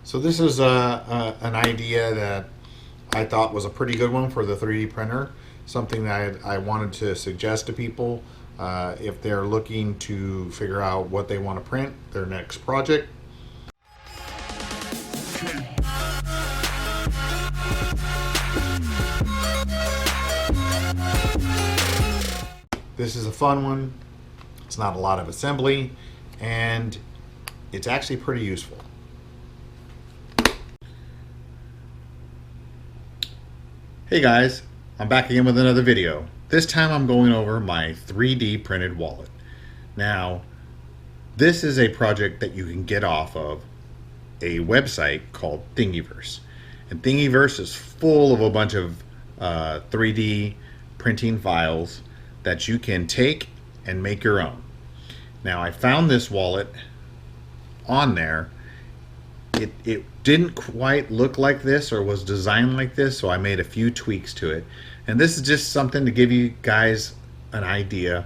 So this is an idea that I thought was a pretty good one for the 3D printer. Something that I wanted to suggest to people if they're looking to figure out what they want to print, their next project. This is a fun one. It's not a lot of assembly, and it's actually pretty useful. Hey guys, I'm back again with another video. This time I'm going over my 3D printed wallet. Now, this is a project that you can get off of a website called Thingiverse. And Thingiverse is full of a bunch of 3D printing files that you can take and make your own. Now, I found this wallet on there. It didn't quite look like this or was designed like this, so I made a few tweaks to it. And this is just something to give you guys an idea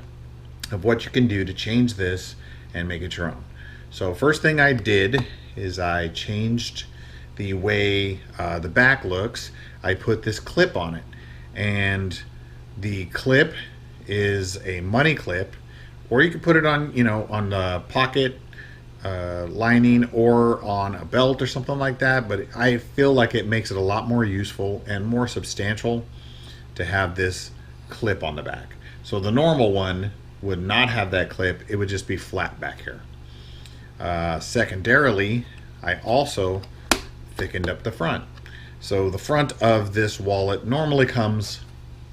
of what you can do to change this and make it your own. So first thing I did is I changed the way the back looks. I put this clip on it, and the clip is a money clip, or you can put it on, on the pocket lining or on a belt or something like that. But I feel like it makes it a lot more useful and more substantial to have this clip on the back. So the normal one would not have that clip. It would just be flat back here. Secondarily, I also thickened up the front. So the front of this wallet normally comes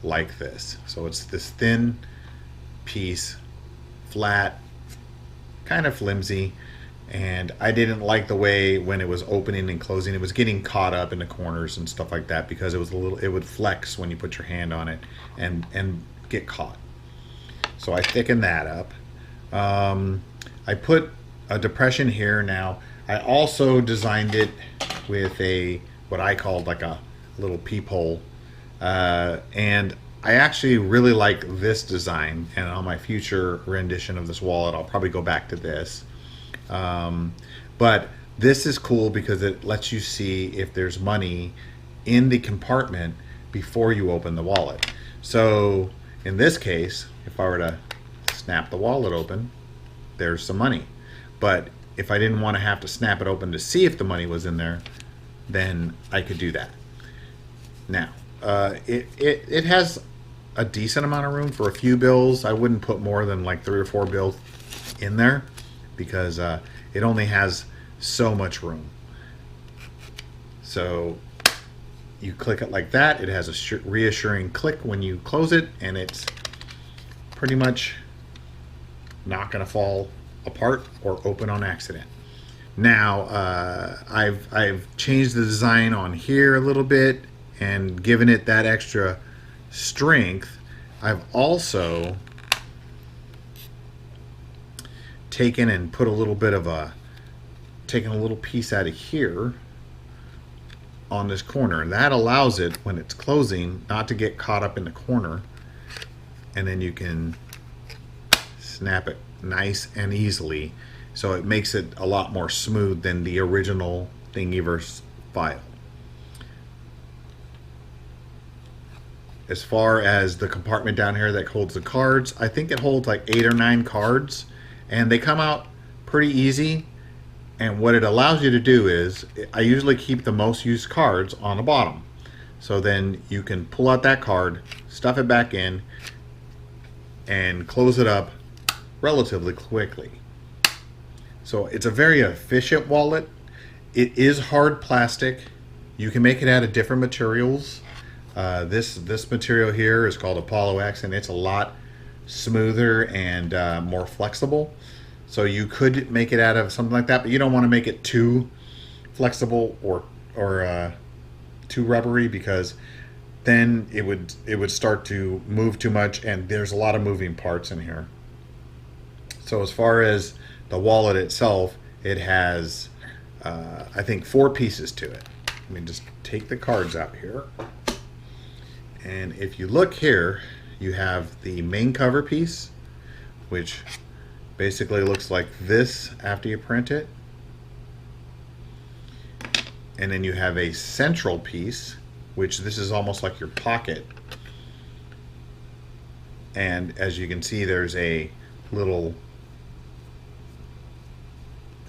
like this. So it's this thin piece, flat, kind of flimsy, and I didn't like the way when it was opening and closing, it was getting caught up in the corners and stuff like that, because it would flex when you put your hand on it and get caught. So I thickened that up. I put a depression here. Now I also designed it with what I called like a little peephole, and I actually really like this design, and on my future rendition of this wallet I'll probably go back to this. But this is cool because it lets you see if there's money in the compartment before you open the wallet. So in this case, if I were to snap the wallet open, there's some money. But if I didn't want to have to snap it open to see if the money was in there, then I could do that. Now, it has a decent amount of room for a few bills. I wouldn't put more than like 3 or 4 bills in there, because it only has so much room. So you click it like that. It has a reassuring click when you close it, and it's pretty much not going to fall apart or open on accident. Now I've changed the design on here a little bit and given it that extra strength. I've also taken and put a little bit of taken a little piece out of here on this corner, and that allows it, when it's closing, not to get caught up in the corner, and then you can snap it nice and easily. So it makes it a lot more smooth than the original Thingiverse file. As far as the compartment down here that holds the cards, I think it holds like 8 or 9 cards, and they come out pretty easy. And what it allows you to do is, I usually keep the most used cards on the bottom. So then you can pull out that card, stuff it back in, and close it up relatively quickly. So it's a very efficient wallet. It is hard plastic. You can make it out of different materials. This material here is called Apollo X, and it's a lot smoother and more flexible. So you could make it out of something like that, but you don't want to make it too flexible or too rubbery, because then it would start to move too much, and there's a lot of moving parts in here. So as far as the wallet itself, it has I think 4 pieces to it. Let me just take the cards out here. And if you look here, you have the main cover piece, which basically looks like this after you print it. And then you have a central piece, which this is almost like your pocket. And as you can see, there's a little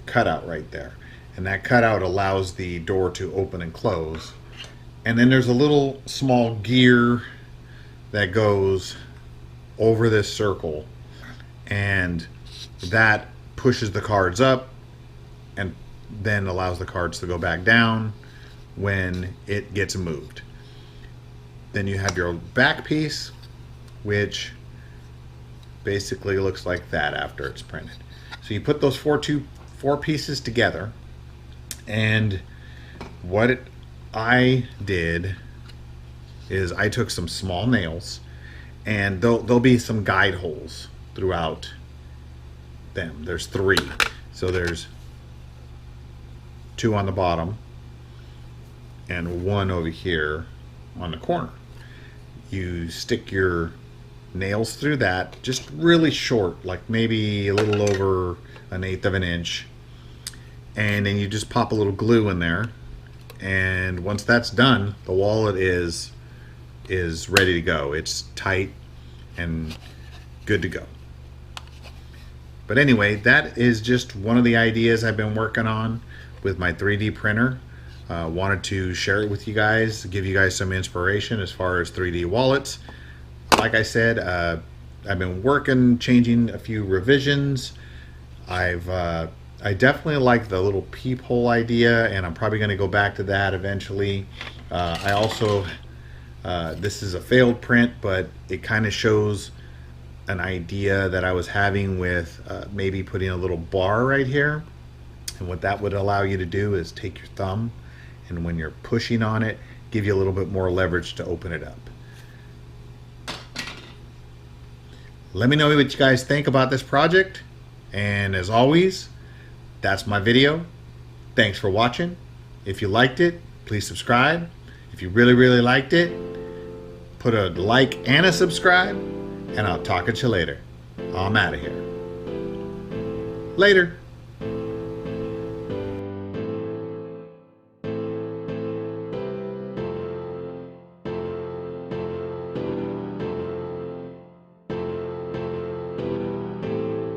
cutout right there. And that cutout allows the door to open and close. And then there's a little small gear that goes over this circle, and that pushes the cards up and then allows the cards to go back down when it gets moved. Then you have your back piece, which basically looks like that after it's printed. So you put those four pieces together, and what I did is I took some small nails, and there'll be some guide holes throughout them. There's 3. So there's 2 on the bottom and 1 over here on the corner. You stick your nails through that, just really short, like maybe a little over 1/8 of an inch. And then you just pop a little glue in there. And once that's done, the wallet is ready to go. It's tight and good to go. But anyway, that is just one of the ideas I've been working on with my 3D printer. Wanted to share it with you guys, give you guys some inspiration as far as 3D wallets. Like I said, I've been working, changing a few revisions. I definitely like the little peephole idea, and I'm probably going to go back to that eventually. I also, this is a failed print, but it kind of shows an idea that I was having with maybe putting a little bar right here. And what that would allow you to do is take your thumb, and when you're pushing on it, give you a little bit more leverage to open it up. Let me know what you guys think about this project. And as always, that's my video. Thanks for watching. If you liked it, please subscribe. If you really liked it, put a like and a subscribe, and I'll talk at you later. I'm out of here. Later.